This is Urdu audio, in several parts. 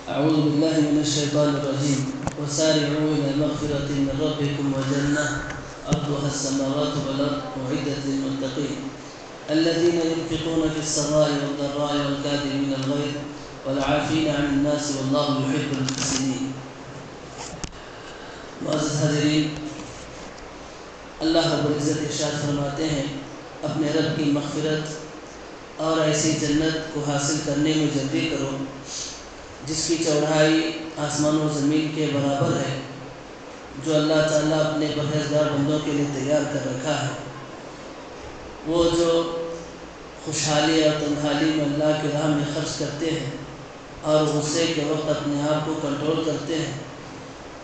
أعوذ بالله من الشيطان الرجيم وسارعوا إلى مغفرة من ربكم وجنة أرضها السماوات والأرض أعدت للمتقين الذين ينفقون في السراء والضراء والكاظمين الغيظ والعافين عن الناس والله يحب المحسنين. معزز حاضرین، اللہ رب العزت ارشاد فرماتے ہیں اپنے رب کی مغفرت اور ایسی جنت کو حاصل کرنے میں جلدی کرو جس کی چوڑائی آسمان و زمین کے برابر ہے، جو اللہ تعالیٰ اپنے پرہیزگار بندوں کے لیے تیار کر رکھا ہے۔ وہ جو خوشحالی اور تنہائی میں اللہ کی راہ میں خرچ کرتے ہیں اور غصے کے وقت اپنے آپ کو کنٹرول کرتے ہیں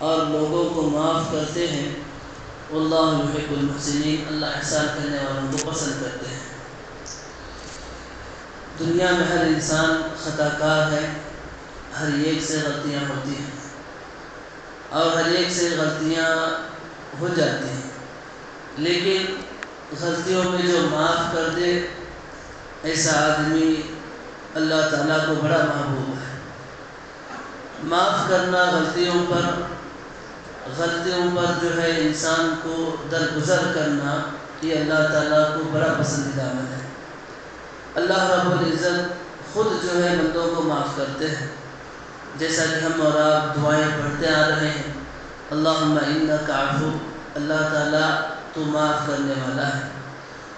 اور لوگوں کو معاف کرتے ہیں، واللہ یحب المحسنین، اللہ احسان کرنے والوں کو پسند کرتے ہیں۔ دنیا میں ہر انسان خطا کار ہے، ہر ایک سے غلطیاں ہوتی ہیں اور ہر ایک سے غلطیاں ہو جاتی ہیں، لیکن غلطیوں میں جو معاف کر دے ایسا آدمی اللہ تعالیٰ کو بڑا محبوب ہے۔ معاف کرنا غلطیوں پر جو ہے انسان کو درگزر کرنا، یہ اللہ تعالیٰ کو بڑا پسندیدہ عمل ہے۔ اللہ رب العزت خود جو ہے بندوں کو معاف کرتے ہیں، جیسا کہ ہم اور آپ دعائیں پڑھتے آ رہے ہیں، اللہم انک عفو، اللہ تعالیٰ تو معاف کرنے والا ہے،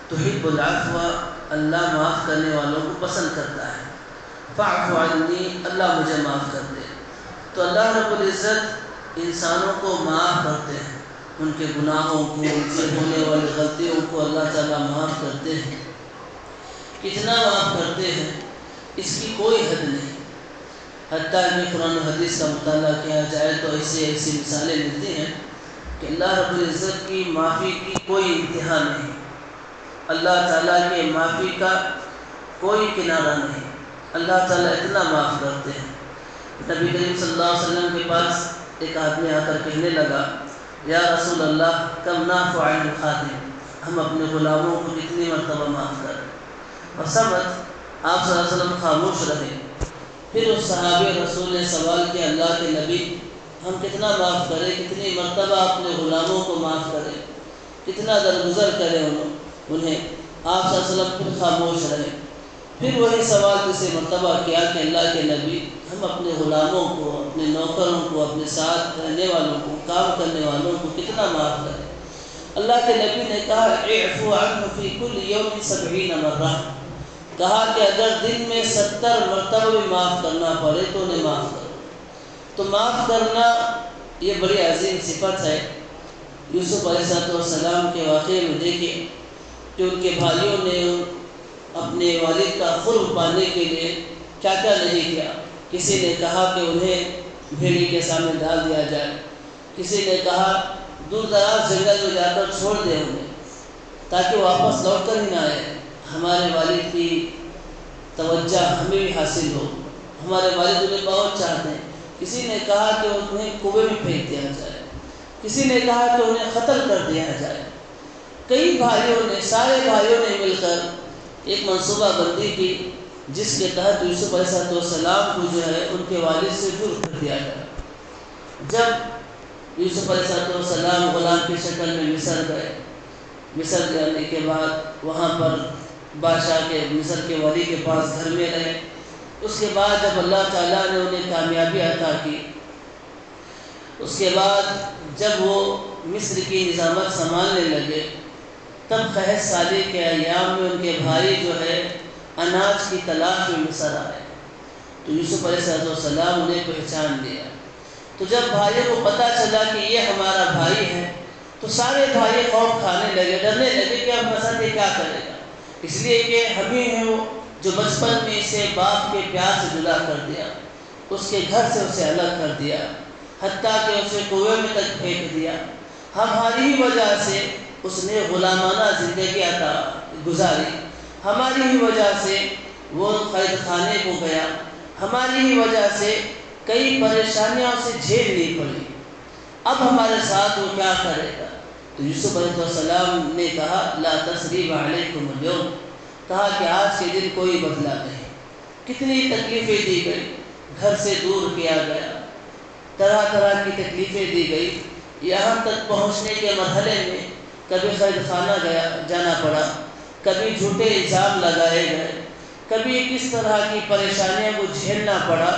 تحب العفو، اللہ معاف کرنے والوں کو پسند کرتا ہے، فاعف عنی، اللہ مجھے معاف کر دے۔ تو اللہ رب العزت انسانوں کو معاف کرتے ہیں، ان کے گناہوں کو، ان سے ہونے والی غلطیوں کو اللہ تعالیٰ معاف کرتے ہیں۔ کتنا معاف کرتے ہیں اس کی کوئی حد نہیں، حتیٰ کہ قرآن و حدیث کا مطالعہ کیا جائے تو ایسی مثالیں ملتی ہیں کہ اللہ رب العزت کی معافی کی کوئی انتہا نہیں، اللہ تعالیٰ کے معافی کا کوئی کنارہ نہیں، اللہ تعالیٰ اتنا معاف کرتے ہیں۔ نبی کریم صلی اللہ علیہ وسلم کے پاس ایک آدمی آ کر کہنے لگا، یا رسول اللہ کم نعفو عن الخادم، ہم اپنے غلاموں کو کتنی مرتبہ معاف کریں؟ اور سبت آپ صلی اللہ علیہ وسلم خاموش رہے۔ پھر اس صحابی رسول نے سوال کیا، اللہ کے نبی ہم کتنا معاف کریں، کتنی مرتبہ اپنے غلاموں کو معاف کریں، کتنا درگزر کریں انہیں؟ آپ صلی اللہ علیہ وسلم پھر خاموش رہے۔ پھر وہی سوال کسی مرتبہ کیا کہ اللہ کے نبی ہم اپنے غلاموں کو، اپنے نوکروں کو، اپنے ساتھ رہنے والوں کو، کام کرنے والوں کو کتنا معاف کریں؟ اللہ کے نبی نے کہا، اعفو عنہ فی کل یوم 70 مرہ، کہا کہ اگر دن میں 70 مرتبہ بھی معاف کرنا پڑے تو انہیں معاف کرو۔ تو معاف کرنا یہ بڑی عظیم صفت ہے۔ یوسف علیہ السلام کے واقعے میں دیکھیں کہ ان کے بھائیوں نے اپنے والد کا قرب پانے کے لیے کیا کیا نہیں کیا۔ کسی نے کہا کہ انہیں بھیڑی کے سامنے ڈال دیا جائے، کسی نے کہا دور دراز جنگل میں جا کر چھوڑ دیں انہیں تاکہ واپس لوٹ کر ہی نہ آئے، ہمارے والد کی توجہ ہمیں بھی حاصل ہو، ہمارے والد انہیں بہت چاہتے ہیں۔ کسی نے کہا کہ انہیں کنویں میں پھینک دیا جائے، کسی نے کہا کہ انہیں قتل کر دیا جائے۔ کئی بھائیوں نے، سارے بھائیوں نے مل کر ایک منصوبہ بندی کی جس کے تحت یوسف علیہ السلام کو جو ہے ان کے والد سے دور کر دیا گیا۔ جب یوسف علیہ السلام غلام کی شکل میں مصر گئے، مصر جانے کے بعد وہاں پر بادشاہ کے، مصر کے ولی کے پاس گھر میں رہے۔ اس کے بعد جب اللہ تعالیٰ نے انہیں کامیابی عطا کی، اس کے بعد جب وہ مصر کی نظامت سنبھالنے لگے، تب قحط سالی کے ایام میں ان کے بھائی جو ہے اناج کی تلاش میں مصر آئے، تو یوسف علیہ السلام انہیں پہچان لیا۔ تو جب بھائیوں کو پتہ چلا کہ یہ ہمارا بھائی ہے تو سارے بھائی خوف کھانے لگے، ڈرنے لگے کہ اب ہمارے ساتھ یہ کیا کرے گا، اس لیے کہ ہمیں ہے وہ جو بچپن میں اسے باپ کے پیار سے جدا کر دیا، اس کے گھر سے اسے الگ کر دیا، حتیٰ کہ اسے کنویں میں تک پھینک دیا، ہماری ہی وجہ سے اس نے غلامانہ زندگی عطا گزاری، ہماری ہی وجہ سے وہ قید خانے کو گیا، ہماری ہی وجہ سے کئی پریشانیاں اسے جھیلنی پڑی، اب ہمارے ساتھ وہ کیا کرے گا؟ تو یوسف علیہ السلام نے کہا، لا تثریب علیکم اليوم، کہا کہ آج کے دن کوئی بدلہ نہیں۔ کتنی تکلیفیں دی گئی، گھر سے دور کیا گیا، طرح طرح کی تکلیفیں دی گئی، یہاں تک پہنچنے کے مرحلے میں کبھی قید خانہ جانا پڑا، کبھی جھوٹے الزام لگائے گئے، کبھی کس طرح کی پریشانیوں کو جھیلنا پڑا۔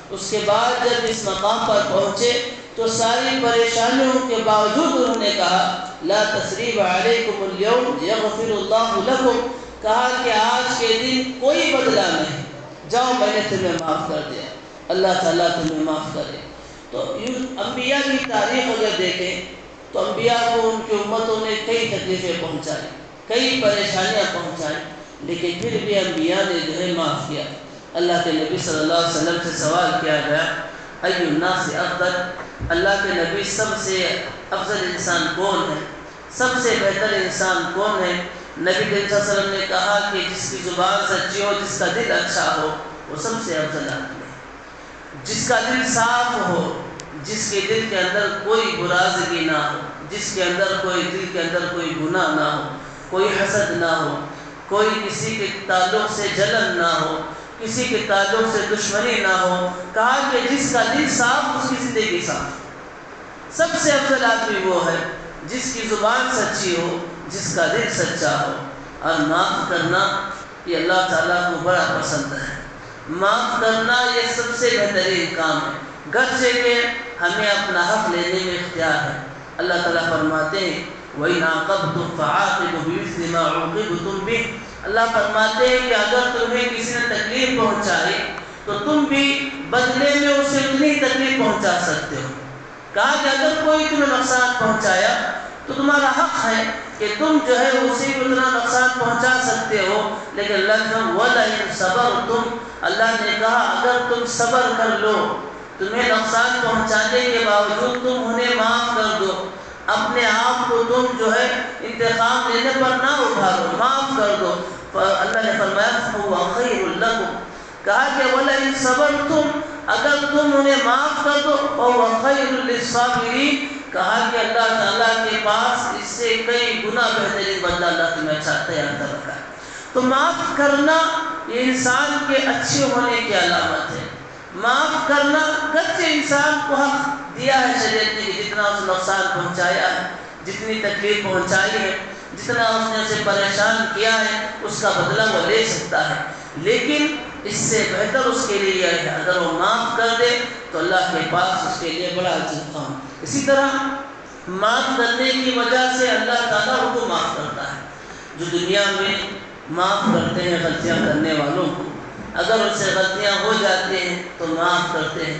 اس کے بعد جب اس مقام پر پہنچے تو ساری پریشانیوں کے باوجود انہوں نے کہا لا تثریب علیکم اليوم یغفر اللہ لکم، کہا کہ آج کے دن کوئی بدلہ نہیں، جاؤ میں نے تمہیں معاف کر دیا، اللہ تعالیٰ تمہیں معاف کرے۔ تو انبیاء کی تاریخ اگر دیکھیں تو انبیاء کو ان کی امتوں نے کئی تکلیفیں پہنچائی، کئی پریشانیاں پہنچائی، لیکن پھر بھی انبیاء نے جو ہے معاف کیا۔ اللہ کے نبی صلی اللہ علیہ وسلم سے سوال کیا گیا ای الناس افضل، اللہ کے نبی سب سے افضل انسان کون ہے، سب سے بہتر انسان کون ہے؟ نبی کریم صلی اللہ علیہ وسلم نے کہا کہ جس کی زبان سچی ہو، جس کا دل اچھا ہو، وہ سب سے افضل آدمی ہے۔ جس کا دل صاف ہو، جس کے دل کے اندر کوئی برازگی نہ ہو، جس کے اندر دل کے اندر کوئی گناہ نہ ہو، کوئی حسد نہ ہو، کوئی کسی کے تعلق سے جلن نہ ہو، کسی کے تعلق سے دشمنی نہ ہو، کہا کہ جس کا دل صاف اس کی زندگی صاف۔ سب سے افضل آدمی وہ ہے جس کی زبان سچی ہو، جس کا دل سچا ہو۔ اور معاف کرنا یہ اللہ تعالیٰ کو بڑا پسند ہے، معاف کرنا یہ سب سے بہترین کام ہے، گرچہ کہ ہمیں اپنا حق لینے میں اختیار ہے۔ اللہ تعالیٰ فرماتے ہیں وَإِنْ عَاقَبْتُمْ فَعَاقِبُوا بِمِثْلِ مَا عُوقِبْتُمْ بِهِ، اللہ فرماتے ہیں کہ اگر تمہیں کسی نے تکلیف پہنچائی تو تم بھی بدلے میں اسے اتنی تکلیف پہنچا سکتے ہو۔ کہا کہ اگر کوئی تمہیں نقصان پہنچایا تو تمہارا حق ہے کہ تم جو ہے اسی کو اتنا نقصان پہنچا سکتے ہو، لیکن وَلَئِنْ صَبَرْتُمْ، اللہ نے کہا اگر تم صبر کر لو، تمہیں نقصان پہنچانے کے باوجود تم انہیں معاف کر دو، اپنے آپ کو تم جو ہے انتقام لینے پر نہ ابھارو، معاف کر دو، اللہ نے فرمایا فَهُوَ خَيْرٌ لَكُمْ، کہا کہ وَلَئِنْ صَبَرْتُمْ، اگر تم انہیں معاف کر دو فَهُوَ خَيْرٌ لِلصَّابِرِينَ، کہا کہ اللہ تعالیٰ کے پاس اس سے کئی گنا بہترین بدلہ اللہ تمہیں تیار کر رکھا ہے۔ تو معاف کرنا یہ انسان کے اچھے ہونے کی علامت ہے۔ معاف کرنا، گرچہ انسان کو حق دیا ہے شریعت نے کہ جتنا اس نقصان پہنچایا ہے، جتنی تکلیف پہنچائی ہے، جتنا اس نے اسے پریشان کیا ہے، اس کا بدلہ وہ لے سکتا ہے، لیکن اس سے بہتر اس کے لیے یہ ہے اگر وہ معاف کر دے تو اللہ کے پاس اس کے لیے بڑا عظیم کام۔ اسی طرح معاف کرنے کی وجہ سے اللہ تعالیٰ ان کو معاف کرتا ہے۔ جو دنیا میں معاف کرتے ہیں غلطیاں کرنے والوں کو، اگر ان سے غلطیاں ہو جاتی ہیں تو معاف کرتے ہیں،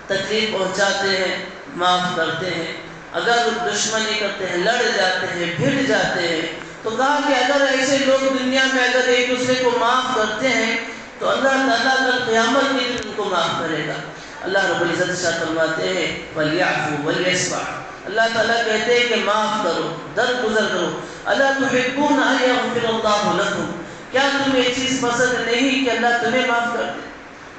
تکلیف پہنچاتے ہیں معاف کرتے ہیں، اگر دشمنی کرتے ہیں، لڑ جاتے ہیں، بھڑ جاتے ہیں، تو کہا کہ اگر ایسے لوگ دنیا میں اگر ایک دوسرے کو معاف کرتے ہیں تو اللہ تعالیٰ کل قیامت کے دن ان کو معاف کرے گا۔ اللہ رب العزت ارشاد فرماتے ہیں وَلْيَعْفُوا وَلْيَصْفَحُوا، اللہ تعالیٰ کہتے ہیں کہ معاف کرو، درگزر کرو۔ أَلَا تُحِبُّونَ أَن يَغْفِرَ اللَّهُ لَكُمْ، کیا تمہیں یہ چیز پسند نہیں کہ اللہ تمہیں معاف کر دے؟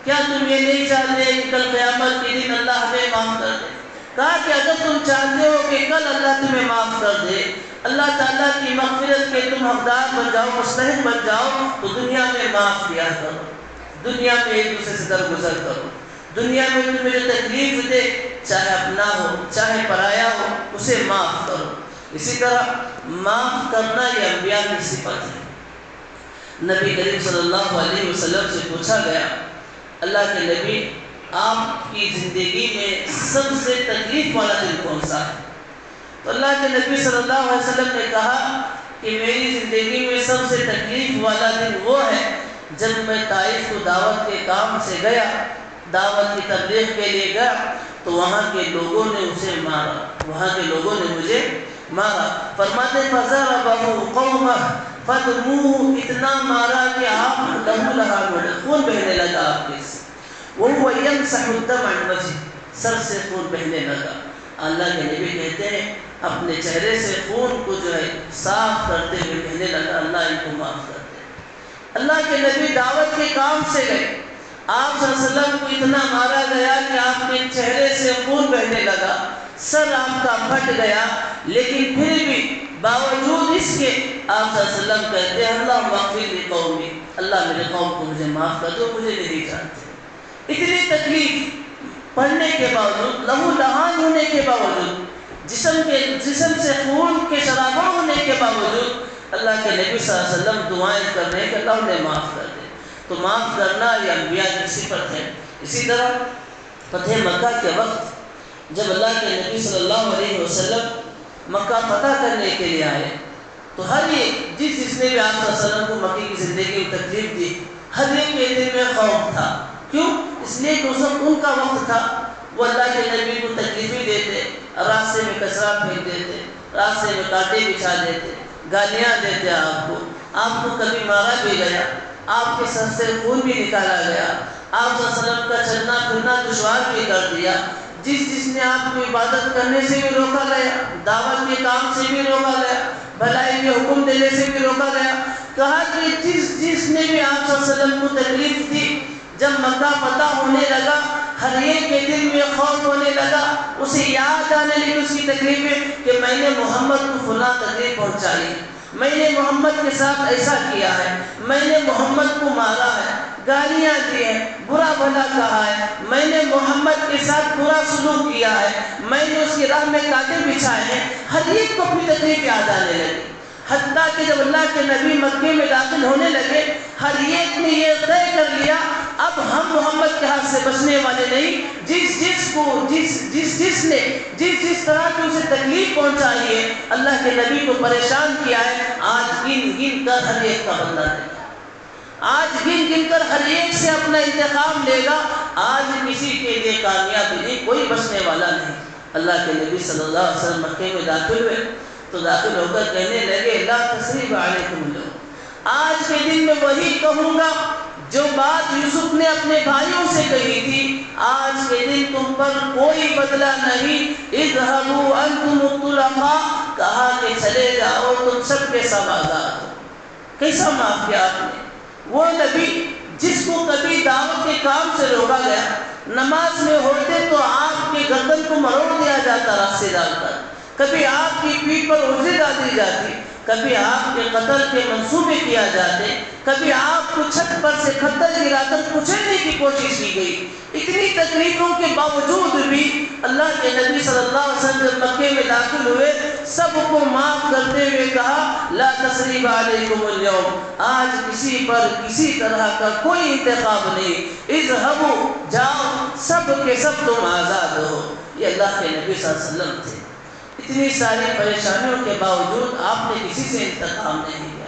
کیا تم یہ نہیں چاہتے کہ کل قیامت کے دن اللہ ہمیں معاف کر دے؟ کہا کہ اگر تم چاہتے ہو کہ کل اللہ تمہیں معاف کر دے، اللہ تعالیٰ کی مغفرت کے تم حقدار بن جاؤ، مستحق بن جاؤ، تو دنیا میں معاف کیا کرو، دنیا میں ایک دوسرے سے درگزر کرو، دنیا میں تمہیں جو تکلیف دے، چاہے اپنا ہو چاہے پرایا ہو، اسے معاف کرو۔ اسی طرح معاف کرنا یہ انبیاء کی صفت ہے۔ نبی کریم صلی اللہ علیہ وسلم سے پوچھا گیا اللہ کے نبی آپ کی زندگی میں سب سے تکلیف والا دن کون سا ہے؟ تو اللہ کے نبی صلی اللہ علیہ وسلم نے کہا کہ میری زندگی میں سب سے تکلیف والا دن وہ ہے جب میں طائف کو دعوت کے کام سے گیا، دعوت کی تبلیغ کے لیے گیا، تو وہاں کے لوگوں نے اسے مارا، وہاں کے لوگوں نے مجھے مارا۔ فرماتے فَضَرَبَهُ قَوْمَهُ فَدْمُوهُ، اتنا مارا کہ آپ لہو لہان ہو گئے، خون بہنے لگا آپ کے سے۔ وَهُوَ يَمْسَحُ الدَّمَ عَنْ وَجْهِهِ، سر سے خون بہنے لگا۔ اللہ کے نبی کہتے ہیں اپنے چہرے سے خون کو جو ہے صاف کرتے ہوئے کہنے لگا اللہ ان کو معاف کر دے۔ اللہ کے نبی دعوت کے کام سے گئے، آپ صلی اللہ علیہ وسلم کو اتنا مارا گیا کہ آپ کے چہرے سے خون بہنے لگا، سر آپ کا پھٹ گیا، لیکن پھر بھی باوجود اس کے آپ صلی اللہ علیہ وسلم کہتے ہیں اللہ مغفر لقومی، اللہ میرے قوم کو مجھے معاف کر دو، مجھے نہیں جانتے۔ اتنی تکلیف پڑھنے کے باوجود، لہو لہان ہونے کے باوجود، جسم سے خون کے شرابہ ہونے کے باوجود اللہ کے نبی صلی اللہ علیہ وسلم دعائیں کر رہے ہیں کہ اللہ انہیں معاف کر دے۔ تو معاف کرنا یہ انبیاء کی صفت ہے۔ اسی طرح فتح مکہ کے وقت جب اللہ کے نبی صلی اللہ علیہ وسلم مکہ فتح کرنے کے لیے آئے تو ہر ایک جس نے بھی آپ صلی اللہ علیہ وسلم کو مکی کی زندگی میں تکلیف دی، ہر ایک کے دل میں خوف تھا۔ کیوں؟ اس لیے کہ اس وقت ان کا وقت تھا، وہ اللہ کے نبی کو تکلیفیں دیتے، راستے میں کچرا پھینک دیتے، راستے میں کانٹے بچھا دیتے، گالیاں دیتے، آپ کو کبھی مارا بھی گیا، آپ کے سر سے خون بھی نکالا گیا، آپ صلی اللہ علیہ وسلم کا چلنا پھرنا دشوار بھی کر دیا، جس نے آپ کو عبادت کرنے سے بھی روکا گیا، دعوت کے کام سے بھی روکا گیا، بھلائی کے حکم دینے سے بھی روکا گیا۔ کہا کہ جس نے بھی آپ صلی اللہ علیہ وسلم کو تکلیف دی، جب مکہ فتح ہونے لگا ہر ایک کے دل میں خوف ہونے لگا، اسے یاد آنے لگی اس کی تکلیفیں کہ میں نے محمد کو فلاں تکلیف پہنچائی، میں نے محمد کے ساتھ ایسا کیا ہے، میں نے محمد کو مارا ہے، گالیاں دی ہیں، برا بھلا کہا ہے، میں نے محمد کے ساتھ برا سلوک کیا ہے، میں نے اس کی راہ میں کانٹے بچھائے ہیں۔ ہر ایک کو اپنی تکلیف یاد آنے لگی، حتیٰ کہ جب اللہ کے نبی مکے میں داخل ہونے لگے ہر ایک نے یہ طے کر لیا اب ہم محمد کے ہاتھ سے بچنے والے نہیں۔ جس طرح کی اسے تکلیف پہنچائی ہے، اللہ کے نبی کو پریشان کیا ہے، آج گن گن کر ہر ایک کا بدلہ لے گا، آج گن گن کر ہر ایک سے اپنا انتقام لے گا۔ آج کسی کے لیے کامیابی نہیں، کوئی بچنے والا نہیں۔ اللہ کے نبی صلی اللہ علیہ وسلم مکے میں داخل ہوئے تو داخل ہو کر کہنے لگے لا تثریب علیکم اليوم، آج کے دن میں وہی کہوں گا جو بات یوسف نے اپنے بھائیوں سے کہی تھی، آج کے دن تم پر کوئی بدلہ نہیں۔ اذهبوا انتم الطلقاء، کہا کہ چلے جاؤ تم سب کے سب آزاد ہو۔ کیسا معاف کیا آپ نے؟ وہ نبی جس کو کبھی دعوت کے کام سے روکا گیا، نماز میں ہوتے تو آپ کے گردن کو مروڑ دیا جاتا راستے ڈال کر، کبھی آپ کی پیٹھ پر عرضی ڈال دی جاتی، کبھی آپ کے قتل کے منصوبے کیا جاتے، کبھی آپ کو چھت پر سے کھدر گرا کر کچلنے کی کوشش کی گئی۔ اتنی تکلیفوں کے باوجود بھی اللہ کے نبی صلی اللہ علیہ وسلم جب مکے میں داخل ہوئے سب کو معاف کرتے ہوئے کہا لا تثریب علیکم اليوم، آج کسی پر کسی طرح کا کوئی انتخاب نہیں، اذهبوا، جاؤ سب کے سب تم آزاد ہو۔ یہ اللہ کے نبی صلی اللہ علیہ وسلم تھے۔ اتنی ساری پریشانیوں کے باوجود آپ نے کسی سے انتقام نہیں لیا،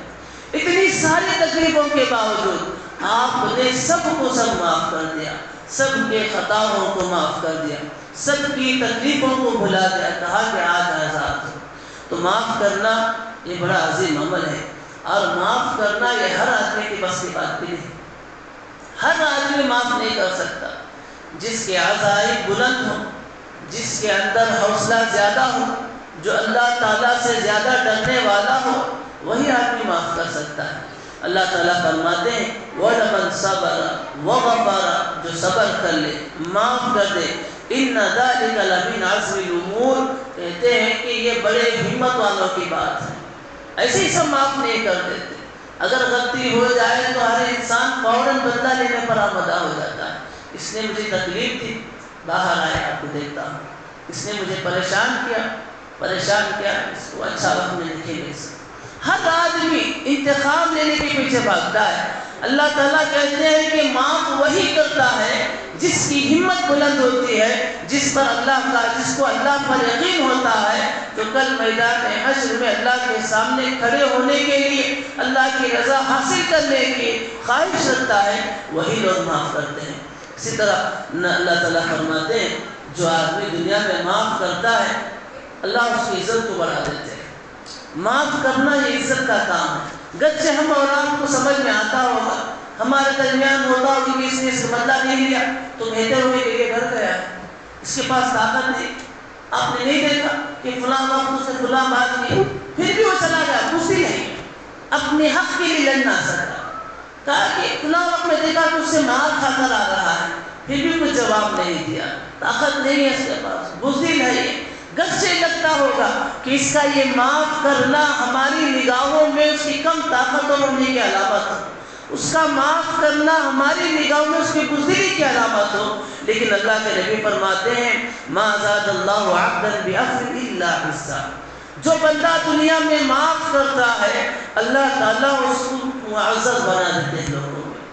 اتنی ساری تکلیفوں کے باوجود آپ نے سب کو سب معاف کر دیا، سب کے خطاؤں کو معاف کر دیا، سب کی تکلیفوں کو بھلا دیا، کہا کہ آج آزاد ہو۔ تو معاف کرنا یہ بڑا عظیم عمل ہے، اور معاف کرنا یہ ہر آدمی کی بس کی بات بھی نہیں، ہر آدمی معاف نہیں کر سکتا۔ جس کے عزائم بلند ہوں، جس کے اندر حوصلہ زیادہ ہو، جو اللہ تعالیٰ سے زیادہ ڈرنے والا ہو، وہی آدمی معاف کر سکتا ہے۔ اللہ تعالیٰ فرماتے ہیں وَلَمَنْ صَبَرَ وَغَفَرَ، جو صبر کر لے معاف کر دے، إِنَّ ذَلِكَ لَمِنْ عَزْمِ الْأُمُورِ، کہتے ہیں کہ یہ بڑے ہمت والوں کی بات ہے۔ ایسے ہی سب معاف نہیں کر دیتے، اگر غلطی ہو جائے تو ہر انسان فوراً بدلہ لینے پر آمادہ ہو جاتا ہے۔ اس نے مجھے تکلیف دی، باہر آئے آپ کو دیکھتا ہوں، اس نے مجھے پریشان کیا، اس کو اچھا وقت میں لکھے نہیں سکتا۔ ہر آدمی انتخاب لینے کے پیچھے بھاگتا ہے۔ اللہ تعالیٰ کہتے ہیں کہ معاف وہی کرتا ہے جس کی ہمت بلند ہوتی ہے، جس کو اللہ پر یقین ہوتا ہے، تو کل میدان حشر میں اللہ کے سامنے کھڑے ہونے کے لیے، اللہ کی رضا حاصل کرنے کی خواہش رکھتا ہے، وہی لوگ معاف کرتے ہیں۔ اسی طرح اللہ تعالیٰ فرماتے ہیں جو آدمی دنیا میں معاف کرتا ہے اللہ اس کی عزت کو بڑھا دیتے ہیں۔ معاف کرنا یہ عزت کا کام ہے، گرچہ ہم اور آپ کو سمجھ میں آتا ہوگا، ہمارے درمیان ہوتا ہوگا کہ اس نے اس کا بدلہ نہیں لیا تو کہتے ہوئے کہ یہ گھر گیا ہے، اس کے پاس طاقت نہیں، آپ نے نہیں دیکھا کہ فلاں وقت اس نے فلاں بات کی، پھر بھی وہ چلا گیا، دوسری نہیں، اپنے حق کے لیے لڑ نہ سکتا، کہا کہ فلاں وقت میں دیکھا کہ اس سے مار کھا کر آ رہا ہے، پھر بھی کوئی جواب نہیں دیا، طاقت نہیں ہے اس کے پاس، بزدل ہے یہ، گرچہ لگتا ہوگا کہ اس کا یہ معاف کرنا ہماری نگاہوں میں اس کی کم طاقت اور ہونے کی علامت ہے، اس کا معاف کرنا ہماری نگاہوں میں اس کی بزدلی کی علامت ہو، لیکن اللہ کے نبی فرماتے ہیں ما زاد اللہ عبدا بعفو الا عزا، جو بندہ دنیا میں معاف کرتا ہے اللہ تعالیٰ اس کو معزز بنا دیتے ہیں لوگوں میں،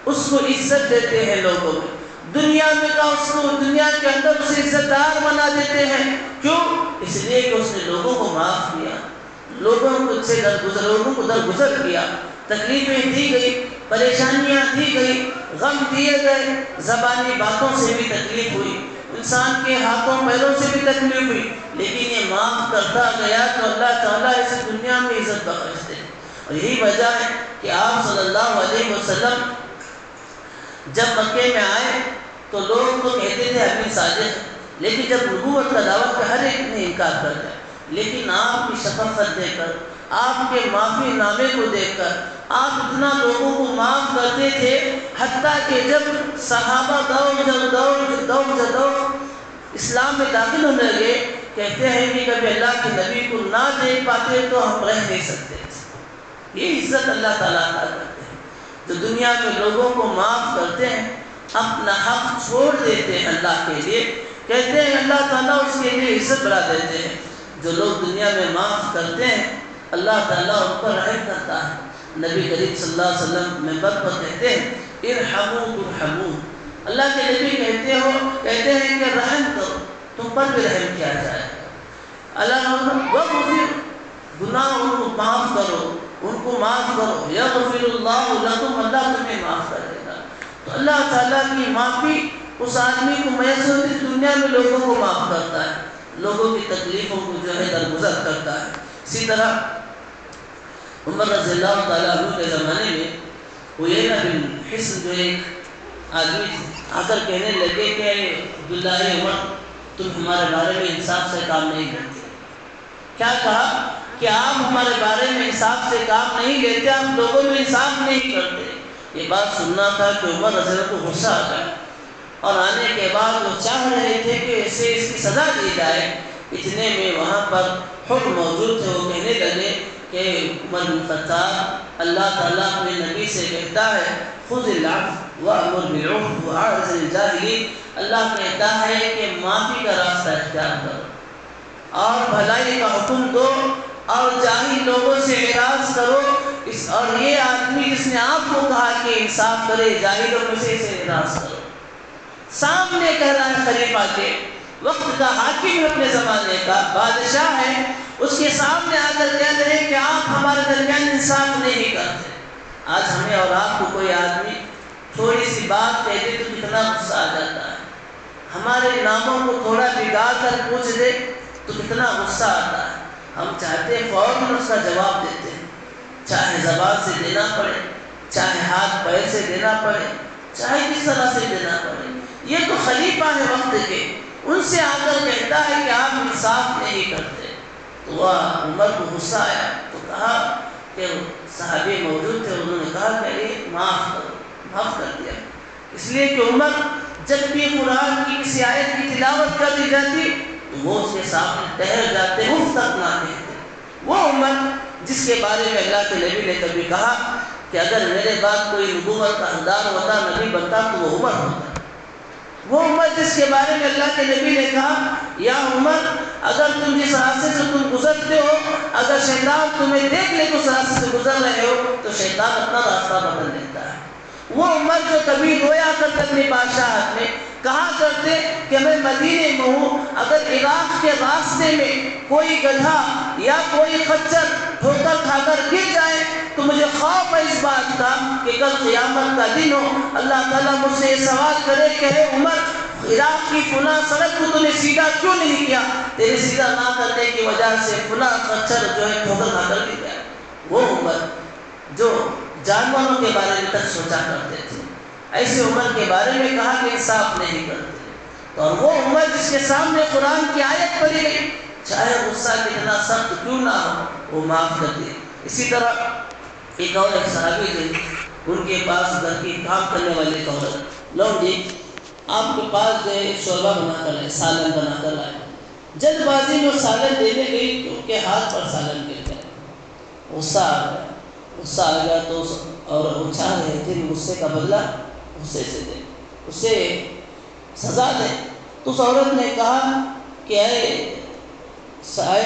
اس کو عزت دیتے ہیں لوگوں میں، دنیا میں کا اس کو دنیا کے اندر اسے عزت دار بنا دیتے ہیں۔ کیوں؟ اس لیے کہ اس نے لوگوں کو معاف کیا، لوگوں کو درگزر کیا، تکلیفیں دی گئی، پریشانیاں دی گئی، غم دیے گئے، زبانی باتوں سے بھی تکلیف ہوئی، انسان کے ہاتھوں پیروں سے بھی تکلیف ہوئی، لیکن یہ معاف کرتا گیا تو اللہ تعالیٰ اسے دنیا میں عزت بخشتے ہیں۔ اور یہی وجہ ہے کہ آپ صلی اللہ علیہ وسلم جب مکے میں آئے تو لوگ تو کہتے تھے امین صادق، لیکن جب نبوت کا دعوت کا ہر ایک نے انکار کر دیا، لیکن آپ کی شفقت دیکھ کر، آپ کے معافی نامے کو دیکھ کر، آپ اتنا لوگوں کو معاف کرتے تھے، حتیٰ کہ جب صحابہ دوڑ اسلام میں داخل ہونے لگے، کہتے ہیں کہ کبھی اللہ کے نبی کو نہ دیکھ پاتے تو ہم رہ نہیں سکتے تھے۔ یہ عزت اللہ تعالیٰ کا کرتے ہیں، جو دنیا میں لوگوں کو معاف کرتے ہیں، اپنا حق چھوڑ دیتے ہیں اللہ کے لیے، کہتے ہیں اللہ تعالیٰ اس کے لیے عزت بڑھا دیتے ہیں۔ جو لوگ دنیا میں معاف کرتے ہیں اللہ تعالیٰ ان پر رحم کرتا ہے۔ نبی کریم صلی اللہ علیہ وسلم منبر پر کہتے ہیں ارحموا ترحموا، اللہ کے نبی کہتے ہیں کہ رحم کرو، تم پر بھی رحم کیا جائے، اللہ وغفر، گناہ ان کو معاف کرو، ان کو معاف کرو، یغفر اللہ لکم، اللہ تمہیں معاف کرے گا۔ تو اللہ تعالیٰ کی معافی اس آدمی کو میسر ہوتی ہے دنیا میں لوگوں کو معاف کرتا ہے، لوگوں کی تکلیفوں کو جو ہے درگزر کرتا ہے۔ اسی طرح عمر رضی اللہ تعالیٰ عنہ کے زمانے میں عیینہ بن حصن جو ایک آدمی آ کر کہنے لگے کہ عبداللہ عمر تم ہمارے بارے میں انصاف سے کام نہیں کرتے۔ کیا کہا کہ آپ ہمارے بارے میں انصاف سے کام نہیں لیتے، آپ لوگوں میں انصاف نہیں کرتے۔ یہ بات سننا تھا کہ عمر رضی اللہ کو غصہ آ گیا، اور آنے کے بعد وہ چاہ رہے تھے کہ اسے اس کی سزا دی جائے۔ اتنے میں وہاں پر حکم موجود تھے، وہ کہنے لگے کہ عمر بن خطاب اللہ تعالیٰ اپنے نبی سے کہتا ہے خذ العفو وأمر بالعرف وأعرض عن الجاہلین، اللہ کہتا ہے کہ معافی کا راستہ اختیار کرو اور بھلائی کا حکم دو اور جاہل لوگوں سے اعراض کرو۔ اور یہ آدمی جس نے آپ کو کہا کہ انصاف کرے، جاہلوں میں سے اسے اعراض کرو، سامنے کہہ رہا ہے خلیفہ کے وقت کا حاکم اپنے زمانے کا بادشاہ ہے، اس کے سامنے آ کر کہہ رہے ہیں کہ آپ ہمارے درمیان انصاف نہیں کرتے۔ آج ہمیں اور آپ کو کوئی آدمی تھوڑی سی بات کہہ دے تو کتنا غصہ آ جاتا ہے، ہمارے ناموں کو تھوڑا بگاڑ کر پوچھ دے تو کتنا غصہ آتا ہے، ہم چاہتے ہیں فوراً اس کا جواب دیتے ہیں، چاہے زبان سے دینا پڑے، چاہے ہاتھ پیر سے دینا پڑے، چاہے کس طرح سے دینا پڑے۔ یہ تو خلیفہ ہے وقت کے، ان سے آ کر کہتا ہے کہ آپ انصاف نہیں کرتے۔ تو وہ عمر کو غصہ آیا تو کہا کہ صحابی موجود تھے، انہوں نے کہا کہ یہ معاف کرو، معاف کر دیا۔ اس لیے کہ عمر جب بھی قرآن کی کسی آیت کی تلاوت کر دی جاتی تو وہ اس کے سامنے ٹہر جاتے، اف تک نہ کہتے۔ وہ عمر جس کے بارے میں اللہ کے نبی نے کبھی کہا کہ اگر میرے بعد کوئی نبوت کا حقدار ہوتا، نبی بنتا تو وہ عمر ہوتا۔ وہ عمر جس کے بارے میں اللہ کے نبی نے کہا یا عمر اگر تم جس راستے سے تم گزرتے ہو، اگر شیطان تمہیں دیکھ لے کہ اس راستے سے گزر رہے ہو تو شیطان اپنا راستہ بدل دیتا ہے۔ وہ عمر جو کبھی رویا کرتے اپنی بادشاہت میں، کہا کرتے کہ میں مدینے میں ہوں، اگر عراق کے راستے میں کوئی گدھا یا کوئی خچر ٹھوکر کھا کر گر جائے تو مجھے خوف ہے اس بات کا کہ کل قیامت کا دن ہو، اللہ تعالیٰ مجھ سے یہ سوال کرے کہ اے عمر عراق کی فلاں سڑک کو تو نے سیدھا کیوں نہیں کیا، تیرے سیدھا نہ کرنے کی وجہ سے فلاں خچر جو ہے ٹھوکر کھا کر گر گیا۔ وہ عمر جو جانوروں کے بارے میں تک سوچا کرتے تھے، ایسے عمر کے بارے میں کہا کہ انصاف نہیں کرتے۔ اور وہ عمر جس کے سامنے قرآن کی آیت پڑھی گئی، چاہے غصہ کتنا سخت کیوں نہ ہو وہ معاف کر دے۔ اسی طرح ایک اور ایک صحابی تھے، ان کے پاس گھر کی کام کرنے والے ایک عورت، لو جی آپ کے پاس جو ہے شوربہ بنا کر لائے، سالن بنا کر لائے، جلد بازی میں سالن دینے گئی تو ان کے ہاتھ پر سالن گر گیا، غصہ آ گیا، غصہ آ گیا تو اور وہ چاہ رہے تھے کہ غصے کا بدلہ غصے سے دے، اسے سزا دے. تو اس عورت نے کہا کہ اے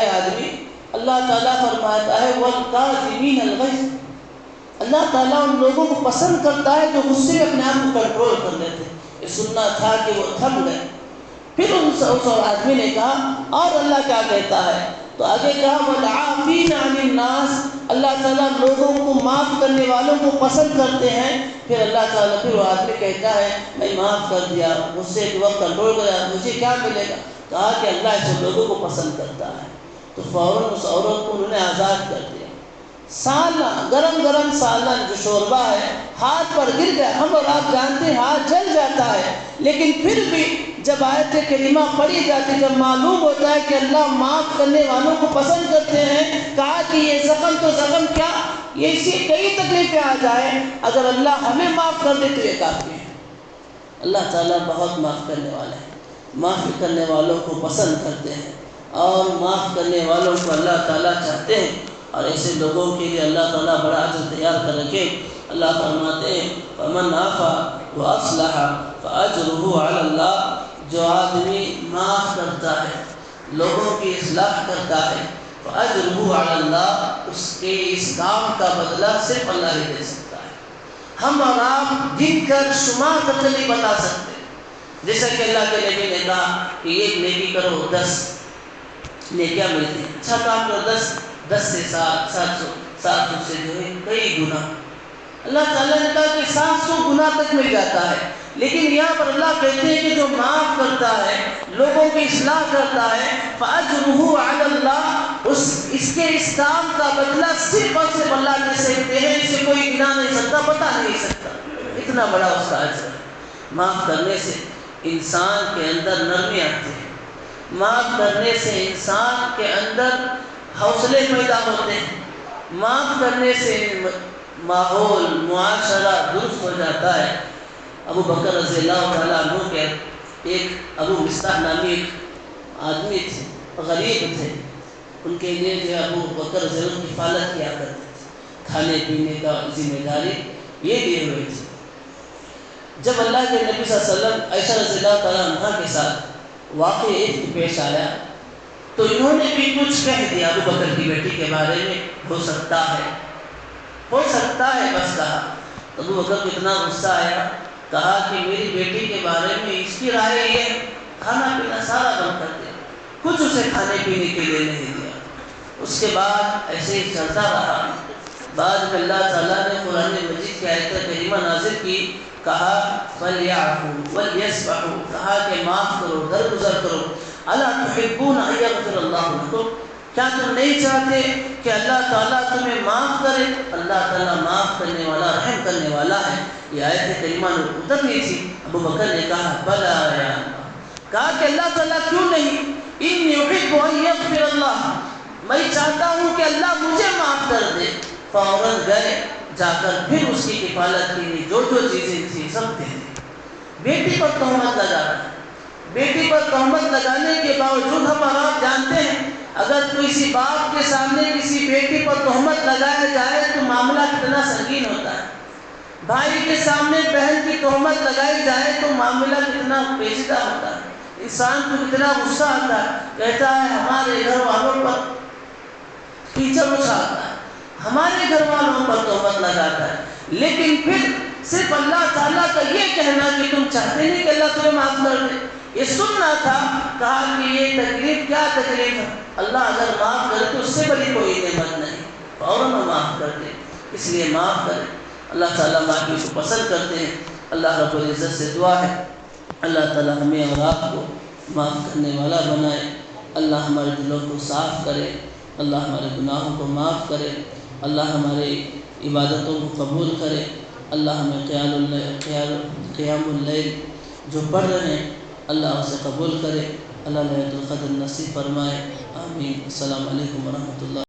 آدمی، اللہ تعالیٰ فرماتا ہے وَالْكَاظِمِينَ الْغَيْظَ، اللہ تعالیٰ ان لوگوں کو پسند کرتا ہے جو غصے میں اپنے آپ کو کنٹرول کر لیتے. یہ سننا تھا کہ وہ تھم گئے. پھر اس آدمی نے کہا اور اللہ کیا کہتا ہے؟ تو آگے کہا وَالْعَافِينَ عَنِ النَّاسِ، اللہ تعالیٰ لوگوں کو معاف کرنے والوں کو پسند کرتے ہیں. پھر اللہ تعالیٰ پھر وہ آدمی کہتا ہے میں معاف کر دیا، غصے کے وقت کنٹرول کر دیا، مجھے کیا ملے گا؟ کہا کہ اللہ ایسے لوگوں کو پسند کرتا ہے. تو فوراً اس عورت کو انہوں نے آزاد کر دیا. سالن، گرم گرم سالن جو شوربہ ہے ہاتھ پر گر گیا. ہم اور آپ جانتے ہیں ہاتھ جل جاتا ہے، لیکن پھر بھی جب آیت کریمہ پڑھی جاتی، جب معلوم ہوتا ہے کہ اللہ معاف کرنے والوں کو پسند کرتے ہیں، کہا کہ یہ زخم تو زخم کیا، یہ اسی کئی تکلیفیں آ جائے، اگر اللہ ہمیں معاف کر دے تو یہ کافی ہے. اللہ تعالیٰ بہت معاف کرنے والے ہیں، معاف کرنے والوں کو پسند کرتے ہیں، اور معاف کرنے والوں کو اللہ تعالیٰ چاہتے ہیں. اور ایسے لوگوں کے لیے اللہ تعالیٰ بڑا اجر تیار کر رکھے. اللہ فرماتے ہیں فَمَنْ عَفَا وَأَصْلَحَ فَأَجْرُهُ عَلَى اللَّهِ، جو آدمی معاف کرتا ہے، لوگوں کی اصلاح کرتا ہے، فَأَجْرُهُ عَلَى اللَّهِ، اس کے اس کام کا بدلہ صرف اللہ ہی دے سکتا ہے. ہم اور آپ گن کر شمار کر کے نہیں بتا سکتے. جیسا کہ اللہ کے نبی نے کہا کہ ایک نیکی کرو 10 نیکیاں ملتی ہیں، اچھا کام کرو 10 سے 700 سے جو ہے کئی گنا. اللہ تعالیٰ نے کہا کہ 700 گنا تک مل جاتا ہے. لیکن یہاں پر اللہ کہتے ہیں کہ جو معاف کرتا ہے، لوگوں کی اصلاح کرتا ہے، فَأَجْرُهُ عَلَى اللَّهِ، اس کے اس کام کا بدلہ صرف اور صرف اللہ دے سکتے ہیں. اسے کوئی گنا نہیں سکتا، بتا نہیں سکتا. اتنا بڑا اس کا اجر ہے. معاف کرنے سے انسان کے اندر نرمی آتی ہے، معاف کرنے سے انسان کے اندر حوصلے پیدا ہوتے ہیں، معاف کرنے سے ماحول معاشرہ درست ہو جاتا ہے. ابو بکر رضی اللہ تعالیٰ عنہ کے ایک ابو مصطح نامی ایک آدمی تھے، غریب تھے. ان کے لیے جو ابو بکر ضرور کفالت کیا کرتے تھے، کھانے پینے کا ذمہ داری یہ لیے ہوئے تھے. جب اللہ کے نبی صلی اللہ علیہ وسلم عائشہ رضی اللہ تعالیٰ عنہ کے ساتھ واقع عفت پیش آیا تو انہوں نے بھی کچھ کہہ دیا ابو بکر کی بیٹی کے بارے میں، ہو سکتا ہے بس کہا. ابو بکر کو اتنا غصہ آیا، کہا کہ میری بیٹی کے بارے میں اس کی رائے یہ کھانا پینا سارا بند کر دیا، کچھ اسے کھانے پینے کے لیے نہیں دیا. اس کے بعد ایسے ہی چلتا رہا. بعد میں اللہ تعالیٰ نے قرآن مجید کی آیت کریمہ نازل کی، کہا فَلْيَعْفُوا وَلْيَصْفَحُوا، کہا کہ معاف کرو، درگزر کرو. أَلَا تُحِبُّونَ أَن يَغْفِرَ اللَّهُ لَكُمْ، کیا تم نہیں چاہتے کہ اللہ تعالیٰ تمہیں معاف کرے؟ اللہ تعالیٰ معاف کرنے والا، رحم کرنے والا ہے. یہ آیت کریمہ اترنی تھی. ابو بکر نے کہا بلا یا اللہ، کہا کہ اللہ تعالیٰ کیوں نہیں، إِنِّي أُحِبُّ أَن يَغْفِرَ اللَّهُ، میں چاہتا ہوں کہ اللہ مجھے معاف کر دے. فوراً گئے، جا کر پھر اس کی کفالت کی، جو چیزیں تھیں سب دے دی. بیٹی پر تہمت لگا رہا ہے. بیٹی پر تہمت لگانے کے باوجود ہم اور آپ جانتے ہیں اگر کسی باپ کے سامنے کسی بیٹی پر تہمت لگایا جائے تو معاملہ کتنا سنگین ہوتا ہے. بھائی کے سامنے بہن کی تہمت لگائی جائے تو معاملہ کتنا پیچیدہ ہوتا ہے. انسان کو کتنا غصہ آتا ہے، کہتا ہے ہمارے گھر والوں پر کیچڑ اچھالتا ہے، ہمارے گھر والوں پر تہمت لگاتا ہے. لیکن پھر صرف اللہ تعالیٰ کا یہ کہنا کہ تم چاہتے نہیں کہ اللہ تمہیں معاف کر دے، یہ سننا تھا. کہا کہ یہ تکلیف کیا تکلیف ہے، اللہ اگر معاف کرے تو اس سے بڑی کوئی نعمت نہیں، فوراً معاف کر دے. اس لیے معاف کرے. اللہ تعالیٰ معافی کو پسند کرتے ہیں. اللہ رب العزت سے دعا ہے اللہ تعالیٰ ہمیں اور آپ کو معاف کرنے والا بنائے. اللہ ہمارے دلوں کو صاف کرے، اللہ ہمارے گناہوں کو معاف کرے، اللہ ہماری عبادتوں کو قبول کرے. اللہ ہمیں قیام اللیل جو پڑھ رہے ہیں اللہ اسے قبول کرے. اللہ لیلۃ القدر نصیب فرمائے. آمین. السلام علیکم ورحمۃ اللہ.